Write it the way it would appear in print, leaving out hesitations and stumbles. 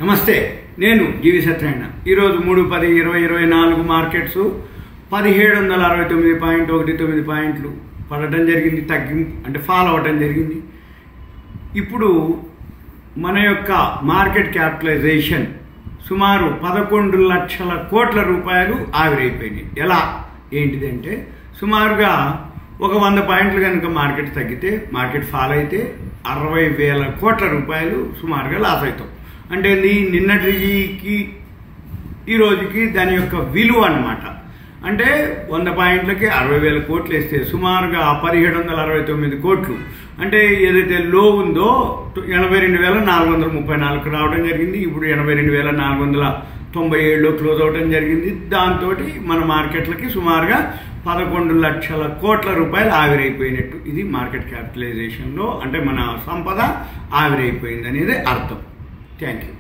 నమస్తే, నేను జీవి సత్యనారాయణ. ఈరోజు 3/10/2024 మార్కెట్స్ 1769.19 పాయింట్లు పడటం జరిగింది. తగ్గింపు అంటే ఫాల్ అవ్వటం జరిగింది. ఇప్పుడు మన యొక్క మార్కెట్ క్యాపిటలైజేషన్ సుమారు 11 లక్షల కోట్ల రూపాయలు ఆవిరైపోయినాయి. ఎలా ఏంటిదంటే సుమారుగా ఒక 100 పాయింట్లు కనుక మార్కెట్ తగ్గితే, మార్కెట్ ఫాల్ అయితే 60,000 కోట్ల రూపాయలు సుమారుగా లాస్ అవుతాం. అంటే నిన్నటికి ఈ రోజుకి దాని యొక్క విలువ అన్నమాట. అంటే 100 పాయింట్లకి 60,000 కోట్లు వేస్తే సుమారుగా 1769 కోట్లు. అంటే ఏదైతే లో ఉందో 82,434 రావడం జరిగింది. ఇప్పుడు 82,497లో క్లోజ్ అవడం జరిగింది. దాంతో మన మార్కెట్లకి సుమారుగా 11 లక్షల కోట్ల రూపాయలు ఆవిరైపోయినట్టు. ఇది మార్కెట్ క్యాపిటలైజేషన్లో అంటే మన సంపద ఆవిరైపోయింది అనేది అర్థం. Thank you.